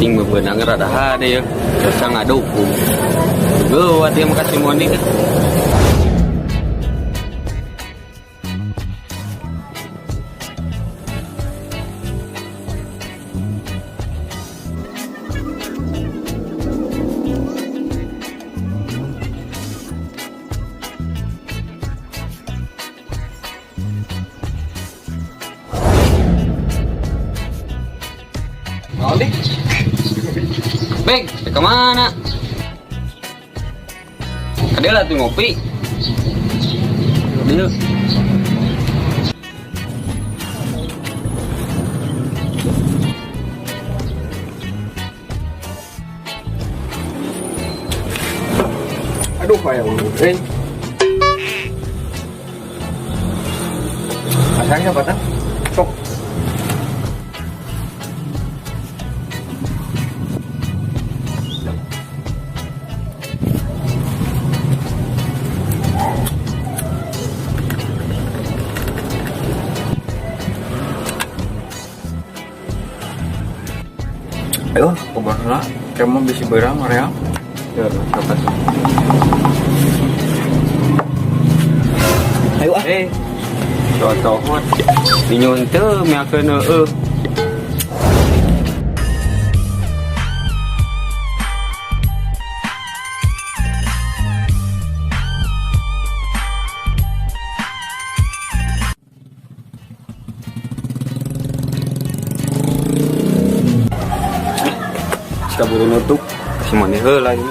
cing bebenang rada hade ya. Biasa ngadukung. Gua dia makasih moni kan. Beng, kemana? Ada lah tuh ngopi. Dia. Aduh, kayak ulun. Masangnya apa tak? Sok. Ayo, kubarlah. Kamu bisa berang, Maria. Ya, dapat. Ayo ah. Contoh minyon teu miakeun heueuh. Kaburu nutup, kasih maneh heula ieu.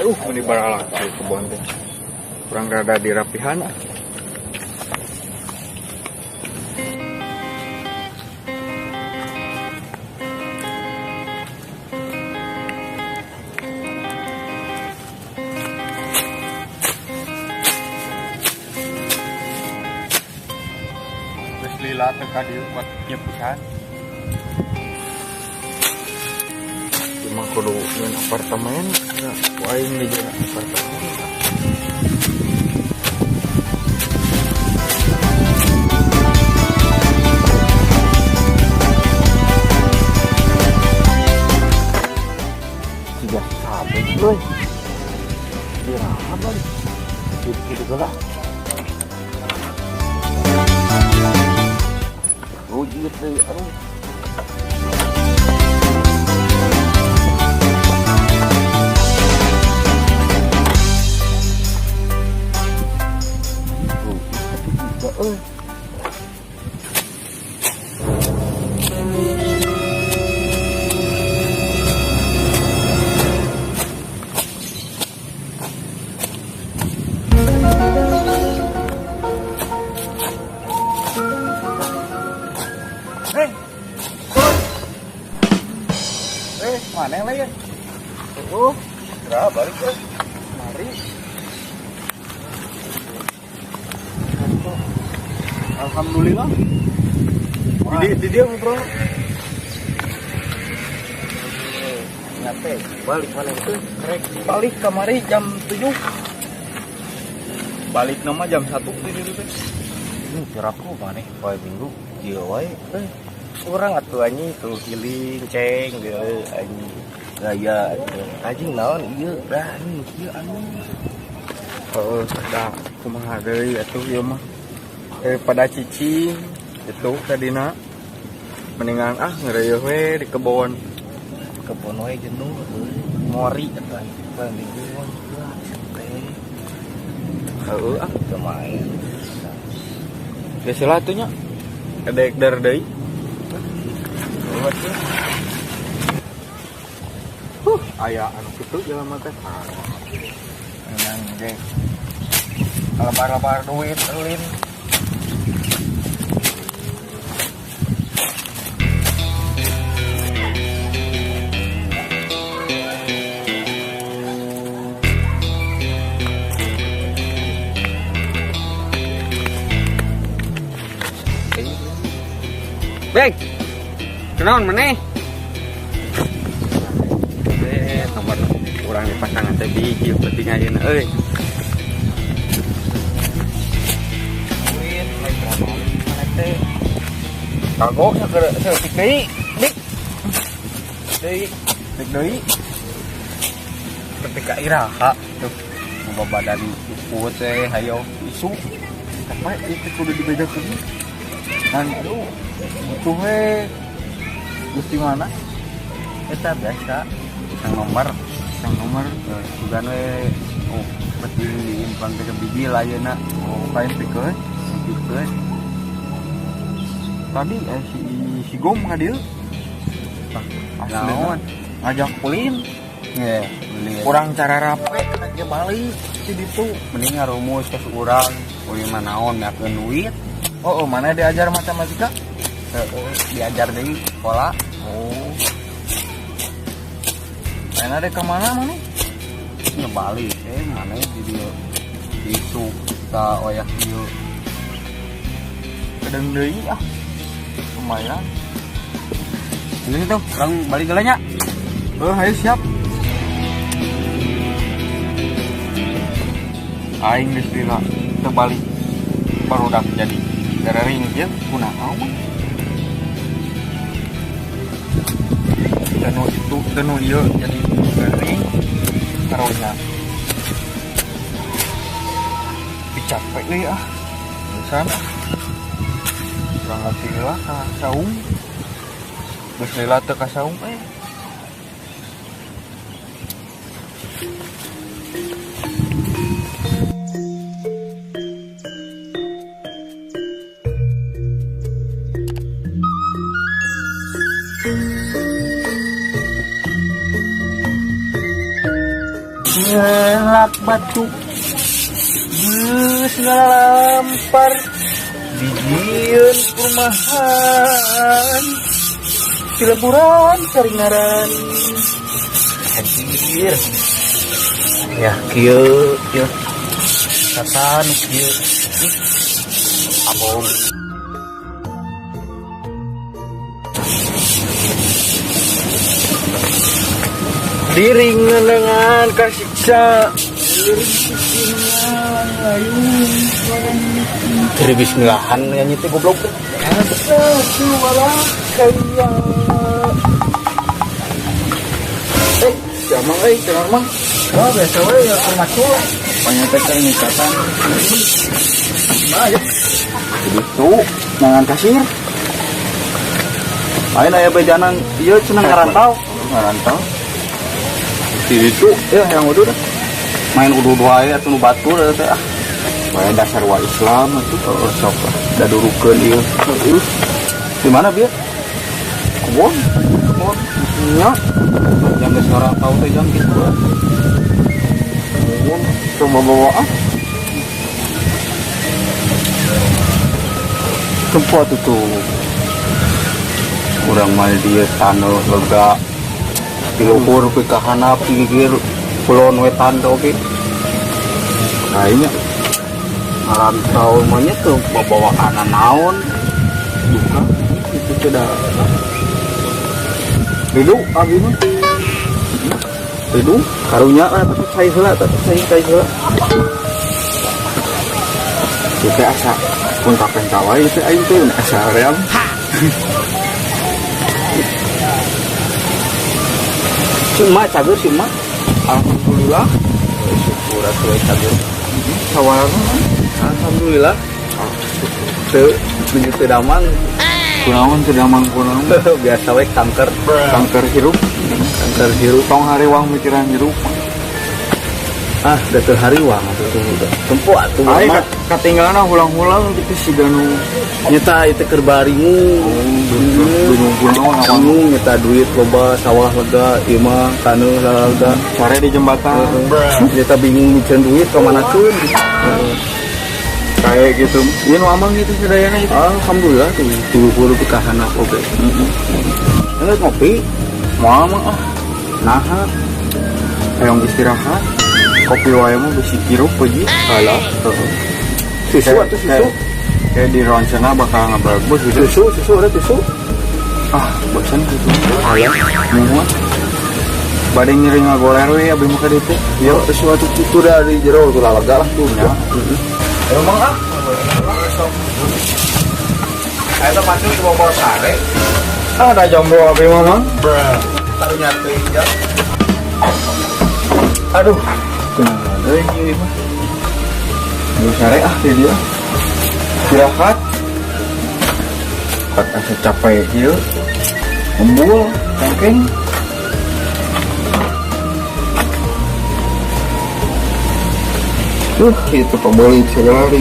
Aduh, ini baralah ke kebun teh. Kurang rada dirapihan. Geus lila teh ka dieu buat nyepisan. Cuma kudu nyeun apartemen, ya, aing di jalan apartemen. Tidak sampai, boy. Dia apa? Gitu lah. Oh, gitu, aduh. Mana yang lain? Gerah balik ke. Mari. Alhamdulillah. Di dia ngobrol. balik mana itu? Rek balik kamari jam 7. Balik nama jam 1 di dieu teh. Ini kiraku maneh poe Minggu ieu wae teh. Urang atuh anjing tuh healing ceng geus anjing. Gaya anjing naon ieu berani ieu anjing. Heeh, dah kumaha deui atuh ieu mah. Pada cicing itu tadina mendingan ngereueuh we di kebon we jenuh mori eta paling minggu teh heueuh lumayan geus lah atuh nya kedek dar deui aya anu kitu jelema teh menang ge lebar-lebar duit ulin. Bek, kenaon maneh? Nomor urang di pasangan teh biji penting ayeuna euy. Duit lain berapa mana teh? Kagok saeutik deui, dik. Dik deui. Ketika iraha tuh boga badan kuat teh hayo isu. Apa itu kudu dibedakeun? Dan aduh butuh we gusti mana eta biasa sang nomor sugan we berarti diimplan ke biji lah yeuna kain pikeun tadi si Gom hadir naon ngajak ulin Ye, kurang cara rape dia balik si ditu mending ngarumus ke urang ulin mah naon meakeun duit. Oh, mana diajar matematika? Diajar dari sekolah. Oh. Mana ada ke mana mana? Ngebalik, mana di isu kita oyak dieu. Kedeng deui lumayan. Ini tuh, orang balik geulanya nya. Ayo siap. Aing geus dina teu balik. Barudak jadi garering ieu kunaon? Tenu ieu jadi garering karonya. Dicapek deui Misan. Kurang hati lah ka saung. Geus lila teu ka saung Ngelak batu geus ngalampar dijieun perumahan Cileburan Karingaran anjir ya kieu kata nu kieu abon diring dengan kasiksa dari bismillahan nyanyi teh goblok jamang jangan mang biasa we ya termasuk banyak nikatan banyak begitu dengan kasir lain aya bejanan ieu cenah ngarantau itu ya yang udah main udah aya atuh nu batur teh bae dasar wa Islam atuh sok da durukeun ieu di mana bieu kebon nya yang geus ngarantau teh jam kitu kebon coba bawa tempat itu urang mah dia taneuh lega diluhur ke kahana pinggir kulon wetan oke kayaknya ngarantau manya tuh bawa anak naon buka itu sudah hidup abi mah itu karunya lah tapi saya heula heula kita asa pun kapen kawai itu aing teh asa ream cuma cager cuma alhamdulillah syukur atuh cager sawarna alhamdulillah teu menuju teu daman kunaon teu daman kunaon biasa we kanker hirup tong hariwang mikiran hirup udah hariwang atuh tempo atuh mah katinggalan hulang-hulang gitu si ganu nyeta itu kerbaringu gunung nyeta duit loba sawah lega ieu mah taneuh lega sare di jembatan nyeta bingung mikirin duit kamanakeun kayak gitu ieu nu amang gitu sadayana itu alhamdulillah tuh kahana oge heeh ngopi moal mah naha hayang istirahat kopi wae mah bisi kirup beji halah susu atuh susu kayak di Ronsana bakal ngabagus gitu susu ada susu bosan gitu halah muah bade nyeri ngagoler we abdi muka ditu ya sesuatu itu dari jero tuh lega lah tuh nya emang eta pasti cuma mau sare ada jomblo abdi mah taruh teuing ya aduh kenapa ini mah lu sare dia istirahat asa capek ieu embul cengkeng itu pembeli segala hari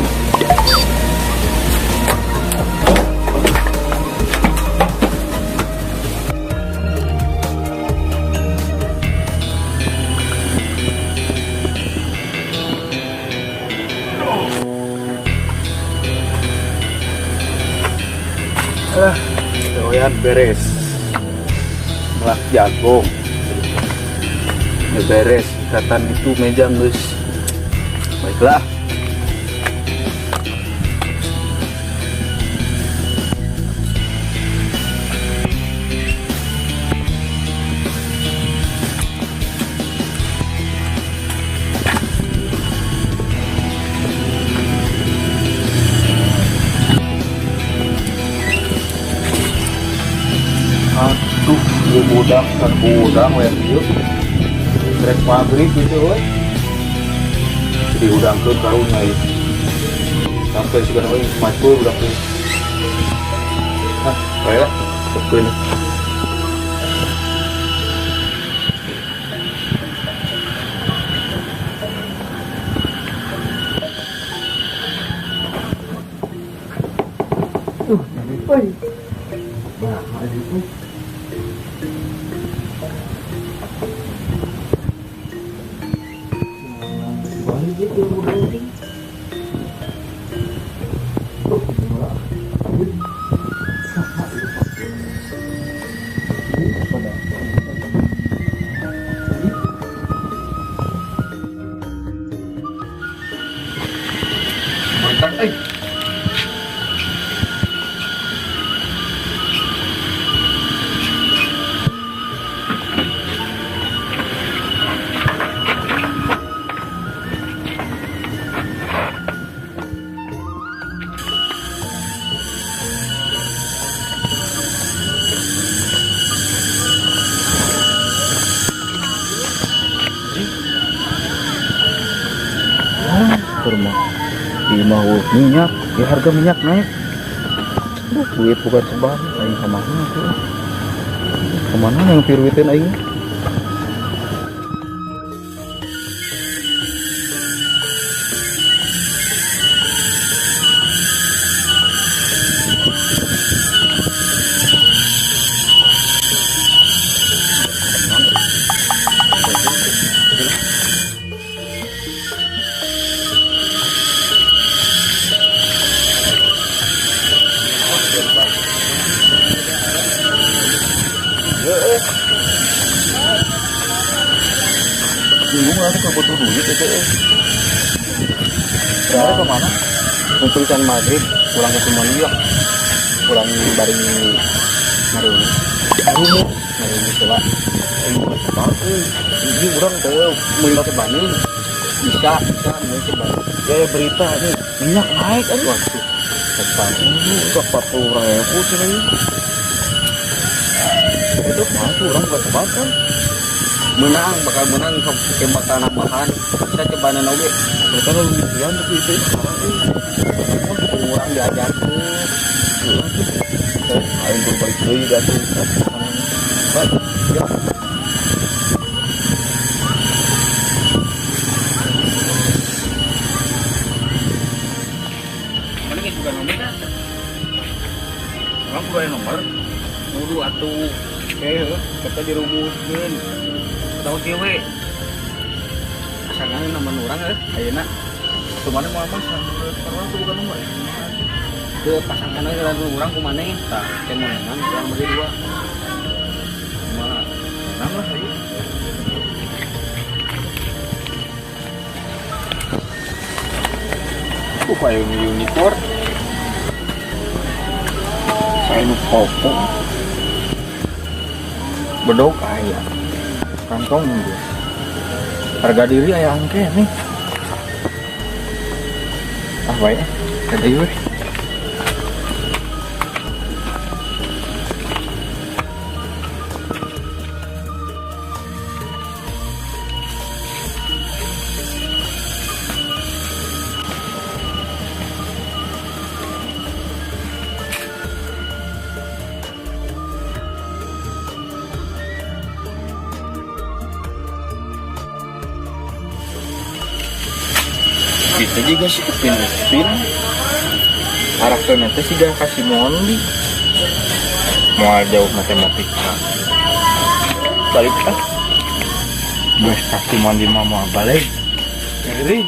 doyan beres melah jago beres ikatan itu meja geus baiklah budak yang yuk rek pabrik gitu we jadi udangkeun karunya ieu sampai sigana we macul udah tuh bae tepkeun jadi nah itu minyak, ya harga minyak naik. Duit bukan seban, aing kemana tuh? Kemana yang piruitin aing? Bingung lah tuh butuh duit itu. Berapa kemana? Kumpulkan maghrib, pulang ke Sumonio, pulang dari Maruni. Ini coba. Ini orang tuh Mau coba nih. Bisa mau coba. kayak berita nih minyak naik kan. Waduh. Cepat. Ini udah 40.000 serius. Itu masuk orang buat makan. Bakal menang bakal nambahan. Bisa coba oge. Mereka lu lumayan tapi itu sekarang Kurang diajar tuh. ayo berbalik deui dah tuh. Ya. Mana ge juga nomor dah. Orang kudu aya nomor. Kudu atuh. Kita dirumuskeun. Tahu dewe. Asalnya nomor orang ayeuna. Cuman mau apa orang tuh bukan nomor. Ke pasangan aja lalu orang kumane. Tah, kemenangan orang bagi dua. Cuma enam lah ayo. Payung unicorn. Saya nu popo. Bedok aya. Kantong dia. Harga diri aya angke nih. Ah baik. Kada ieu. Kita juga sih kepin karakternya teh sih gak kasih mondi mau jauh matematika balik kan gue kasih mondi mah mau balik jadi